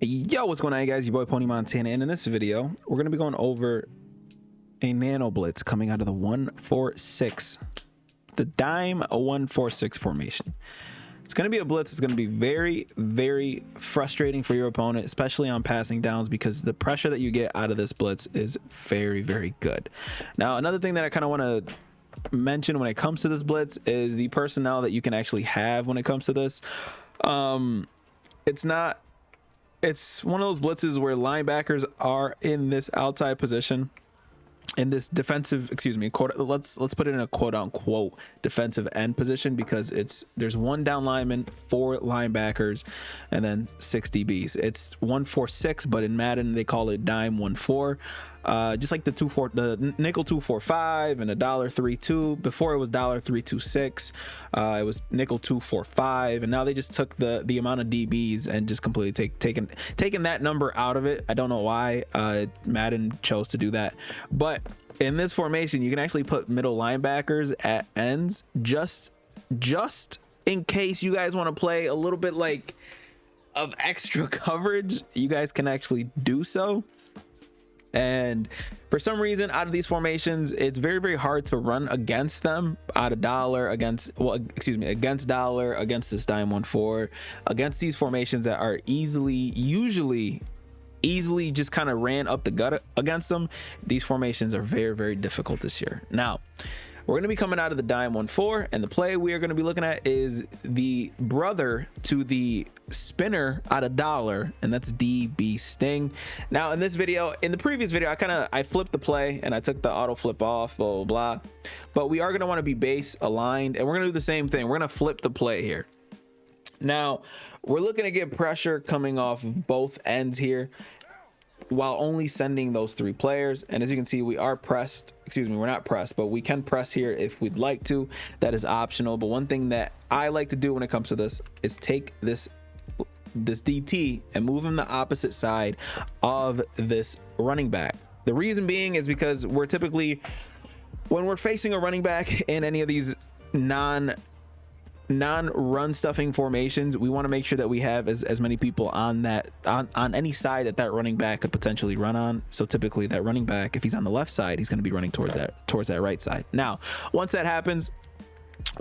Yo, what's going on, guys? Your boy Pony Montana, and in this video we're going to be going over a nano blitz coming out of the 146, the dime 146 formation. It's going to be a blitz. It's going to be very frustrating for your opponent, especially on passing downs, because the pressure that you get out of this blitz is very good. Now, another thing that I kind of want to mention when it comes to this blitz is the personnel that you can actually have when it comes to this. It's one of those blitzes where linebackers are in this outside position, in this defensive, let's put it in a quote unquote defensive end position, because there's one down lineman, 4 linebackers, and then 6 DBs. It's 146, but in Madden they call it dime 14. Just like the nickel 245 and $1.32. Before it was $326. It was nickel 245, and now they just took the amount of DBs and just completely taken that number out of it. I don't know why Madden chose to do that, but in this formation you can actually put middle linebackers at ends just in case you guys want to play a little bit like of extra coverage. You guys can actually do so. And for some reason, out of these formations, it's very hard to run against them. Out of dollar against dollar, against this dime 14, against these formations that are usually just kind of ran up the gut against them. These formations are very difficult this year. Now, we're going to be coming out of the dime 14, and the play we are going to be looking at is the brother to the spinner out of dollar, and that's DB Sting. Now, in the previous video, I flipped the play and I took the auto flip off, blah blah, but we are going to want to be base aligned, and we're going to do the same thing. We're going to flip the play here. Now, we're looking to get pressure coming off both ends here, while only sending those 3 players. And as you can see, we are pressed. We're not pressed, but we can press here if we'd like to. That is optional. But one thing that I like to do when it comes to this is take this DT and move him the opposite side of this running back. The reason being is because we're typically, when we're facing a running back in any of these non-run stuffing formations, we want to make sure that we have as many people on any side that running back could potentially run on. So typically that running back, if he's on the left side, he's going to be running towards that right side. Now, once that happens,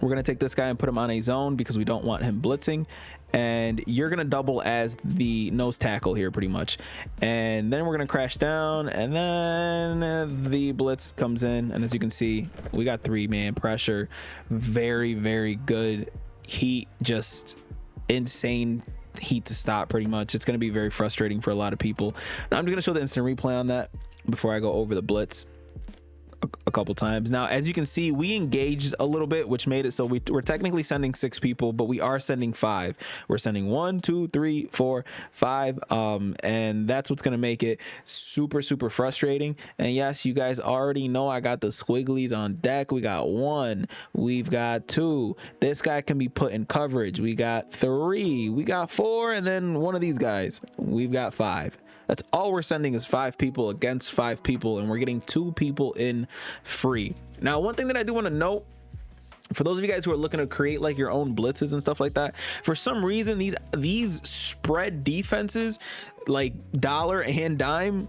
we're going to take this guy and put him on a zone because we don't want him blitzing, and you're going to double as the nose tackle here pretty much. And then we're going to crash down, and then the blitz comes in, and as you can see, we got 3-man pressure. Very good heat, just insane heat to stop pretty much. It's going to be very frustrating for a lot of people. Now I'm just going to show the instant replay on that before I go over the blitz a couple times. Now, as you can see, we engaged a little bit, which made it so we're technically sending 6 people, but we are sending 5. We're sending 1, 2, 3, 4, 5, and that's what's gonna make it super frustrating. And yes, you guys already know I got the squigglies on deck. We got 1, we've got 2. This guy can be put in coverage. We got 3, we got 4, and then one of these guys, we've got 5. That's all we're sending is 5 people against 5 people, and we're getting 2 people in free. Now, one thing that I do want to note, for those of you guys who are looking to create like your own blitzes and stuff like that, for some reason these spread defenses like dollar and dime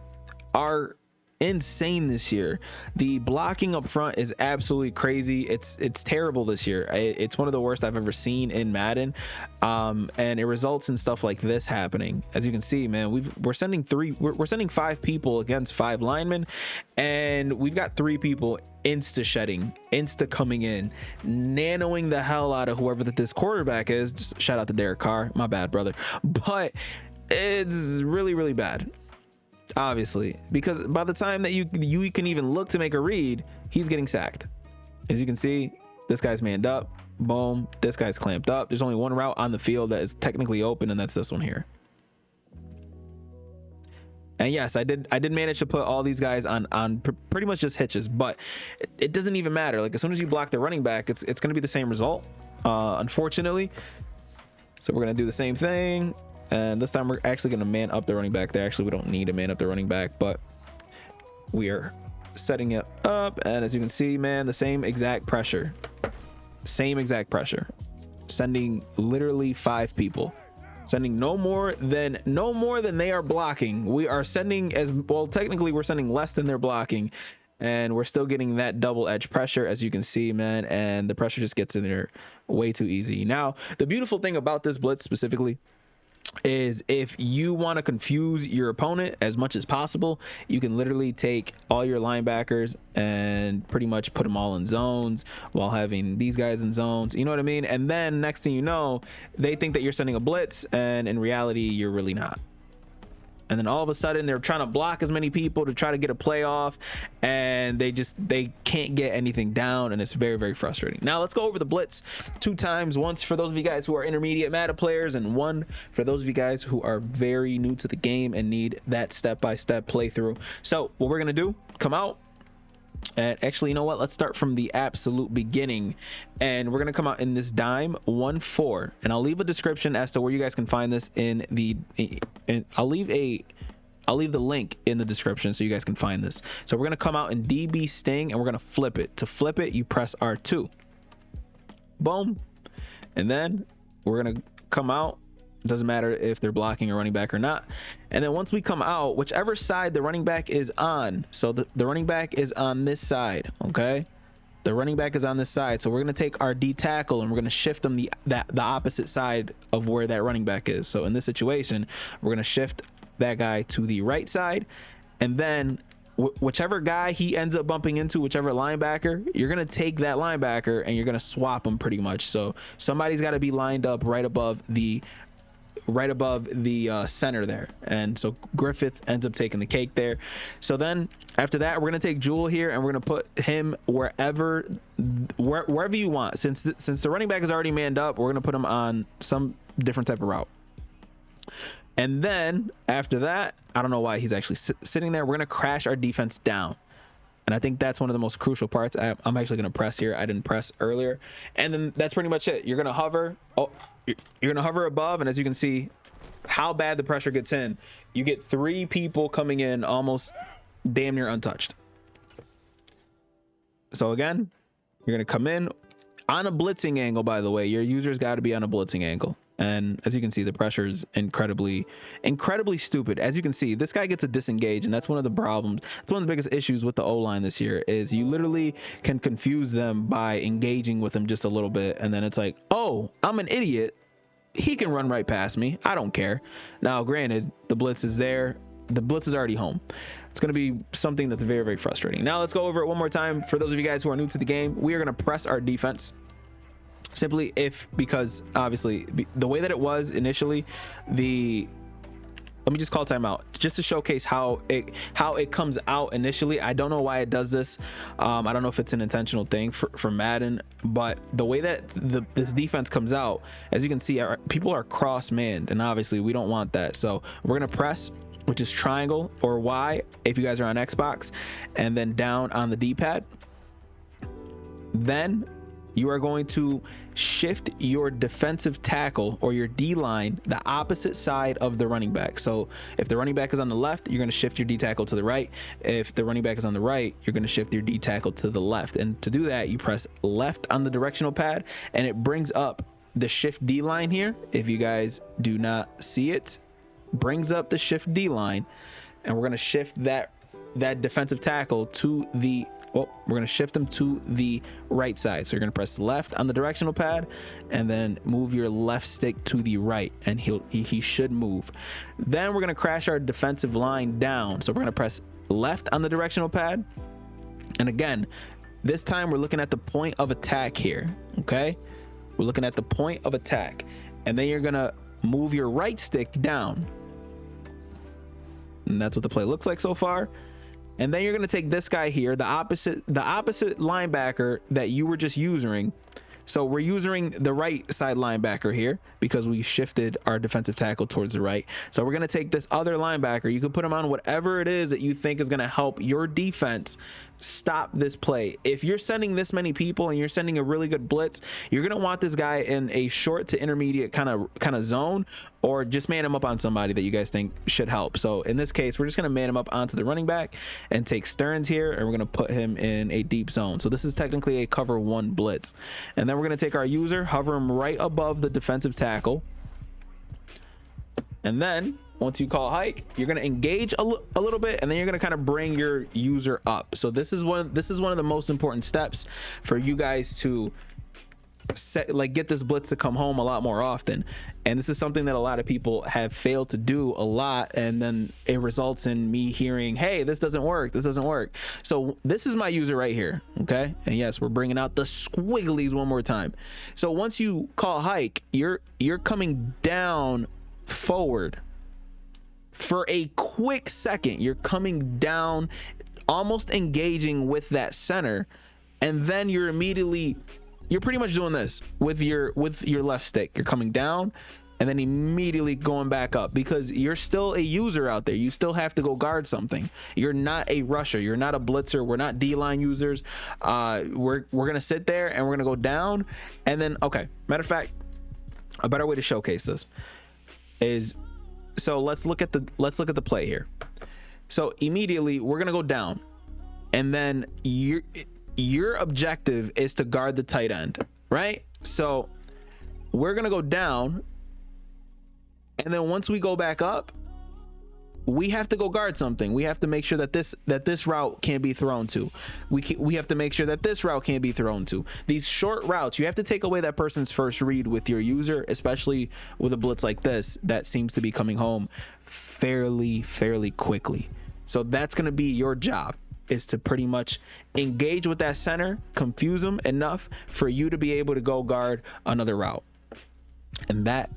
are insane this year. The blocking up front is absolutely crazy. It's terrible this year. It's one of the worst I've ever seen in Madden, and it results in stuff like this happening. As you can see, man, we're sending 5 people against 5 linemen, and we've got 3 people insta coming in, nanoing the hell out of whoever that this quarterback is. Just shout out to Derek Carr, my bad brother, but it's really bad, obviously, because by the time that you can even look to make a read, he's getting sacked. As you can see, this guy's manned up, boom, this guy's clamped up. There's only one route on the field that is technically open, and that's this one here. And yes, I did manage to put all these guys on pretty much just hitches, but it doesn't even matter. Like, as soon as you block the running back, it's going to be the same result, unfortunately. So we're going to do the same thing. And this time we're actually going to man up the running back there. Actually, we don't need to man up the running back, but we are setting it up. And as you can see, man, the same exact pressure, sending literally 5 people. Sending no more than they are blocking. We are sending as well, technically we're sending less than they're blocking, and we're still getting that double edge pressure, as you can see, man, and the pressure just gets in there way too easy. Now, the beautiful thing about this blitz specifically is if you want to confuse your opponent as much as possible, you can literally take all your linebackers and pretty much put them all in zones while having these guys in zones, you know what I mean? And then next thing you know, they think that you're sending a blitz, and in reality you're really not. And then all of a sudden they're trying to block as many people to try to get a play off, and they can't get anything down, and it's very, very frustrating. Now let's go over the blitz 2 times, once for those of you guys who are intermediate Madden players, and one for those of you guys who are very new to the game and need that step-by-step playthrough. So what we're gonna do, come out, and actually, you know what, let's start from the absolute beginning, and we're gonna come out in this dime 1-4, and I'll leave a description as to where you guys can find this in the I'll leave the link in the description so you guys can find this. So we're gonna come out in DB Sting, and we're gonna flip it. To flip it, you press R2, boom, and then we're gonna come out. Doesn't matter if they're blocking or running back or not. And then once we come out, whichever side the running back is on, so the running back is on this side, okay? The running back is on this side, so we're gonna take our D tackle and we're gonna shift them the opposite side of where that running back is. So in this situation, we're gonna shift that guy to the right side, and then whichever guy he ends up bumping into, whichever linebacker, you're gonna take that linebacker and you're gonna swap them pretty much. So somebody's got to be lined up right above the center there, and so Griffith ends up taking the cake there. So then after that, we're gonna take Jewel here, and we're gonna put him wherever you want. Since the running back is already manned up, we're gonna put him on some different type of route. And then after that, I don't know why he's actually sitting there, we're gonna crash our defense down. And I think that's one of the most crucial parts. I'm actually going to press here. I didn't press earlier. And then that's pretty much it. You're going to hover. Oh, you're going to hover above. And as you can see how bad the pressure gets in, you get 3 people coming in almost damn near untouched. So again, you're going to come in on a blitzing angle. By the way, your user's got to be on a blitzing angle. And as you can see, the pressure is incredibly stupid. As you can see, this guy gets a disengage, and that's one of the problems. It's one of the biggest issues with the O-line this year, is you literally can confuse them by engaging with them just a little bit, and then it's like, oh, I'm an idiot. He can run right past me. I don't care. Now, granted, the blitz is there. The blitz is already home. It's going to be something that's very, very frustrating. Now, let's go over it one more time. For those of you guys who are new to the game, we are going to press our defense. Simply because obviously the way that it was initially, let me just call timeout just to showcase how it comes out initially. I don't know why it does this. I don't know if it's an intentional thing for Madden, but the way that this defense comes out, as you can see, people are cross-manned, and obviously we don't want that. So we're gonna press, which is triangle, or Y if you guys are on Xbox, and then down on the D-pad. Then you are going to shift your defensive tackle or your D-line the opposite side of the running back. So if the running back is on the left, you're going to shift your D tackle to the right. If the running back is on the right, you're going to shift your D tackle to the left. And to do that, you press left on the directional pad, and it brings up the shift D line here. If you guys do not see it, brings up the shift D line, and we're going to shift that defensive tackle to the we're going to shift them to the right side. So you're going to press left on the directional pad, and then move your left stick to the right, and he should move. Then we're going to crash our defensive line down. So we're going to press left on the directional pad, and again, this time we're looking at the point of attack here. Okay, we're looking at the point of attack, and then you're going to move your right stick down, and that's what the play looks like so far. And then you're going to take this guy here, the opposite linebacker that you were just using. So we're using the right side linebacker here because we shifted our defensive tackle towards the right. So we're going to take this other linebacker. You can put him on whatever it is that you think is going to help your defense stop this play. If you're sending this many people and you're sending a really good blitz, you're going to want this guy in a short to intermediate kind of zone, or just man him up on somebody that you guys think should help. So in this case, we're just going to man him up onto the running back and take Stearns here, and we're going to put him in a deep zone. So this is technically a cover 1 blitz. And then we're going to take our user, hover him right above the defensive tackle, And then once you call hike, you're going to engage a little bit, and then you're going to kind of bring your user up. So this is one of the most important steps for you guys to get this blitz to come home a lot more often. And this is something that a lot of people have failed to do a lot, and then it results in me hearing, hey, this doesn't work, so this is my user right here. Okay, and yes, we're bringing out the squigglies one more time. So once you call hike, you're coming down forward for a quick second. You're coming down, almost engaging with that center, and then you're pretty much doing this with your left stick. You're coming down and then immediately going back up, because you're still a user out there. You still have to go guard something. You're not a rusher. You're not a blitzer. We're not D-line users. We're gonna sit there and we're gonna go down, and then, okay, matter of fact, a better way to showcase this is, so let's look at the play here. So immediately we're gonna go down, and then your objective is to guard the tight end, right? So we're gonna go down, and then once we go back up, we have to go guard something. We have to make sure that this route can't be thrown to. We have to make sure that this route can't be thrown to. These short routes, you have to take away that person's first read with your user, especially with a blitz like this that seems to be coming home fairly quickly. So that's going to be your job, is to pretty much engage with that center, confuse them enough for you to be able to go guard another route. And that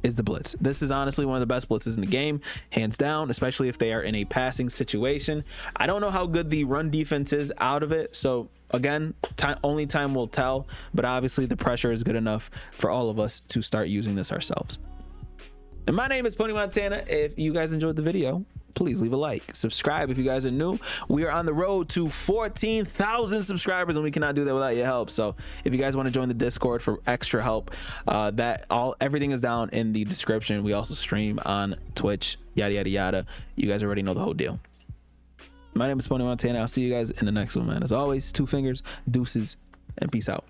is the blitz. This is honestly one of the best blitzes in the game, hands down, especially if they are in a passing situation. I don't know how good the run defense is out of it, so again, only time will tell, but obviously the pressure is good enough for all of us to start using this ourselves. And my name is Pony Montana. If you guys enjoyed the video, please leave a like, subscribe if you guys are new. We are on the road to 14,000 subscribers, and we cannot do that without your help. So if you guys want to join the Discord for extra help, everything is down in the description. We also stream on Twitch, yada yada yada. You guys already know the whole deal. My name is Pony Montana. I'll see you guys in the next one, man. As always, 2 fingers, deuces, and peace out.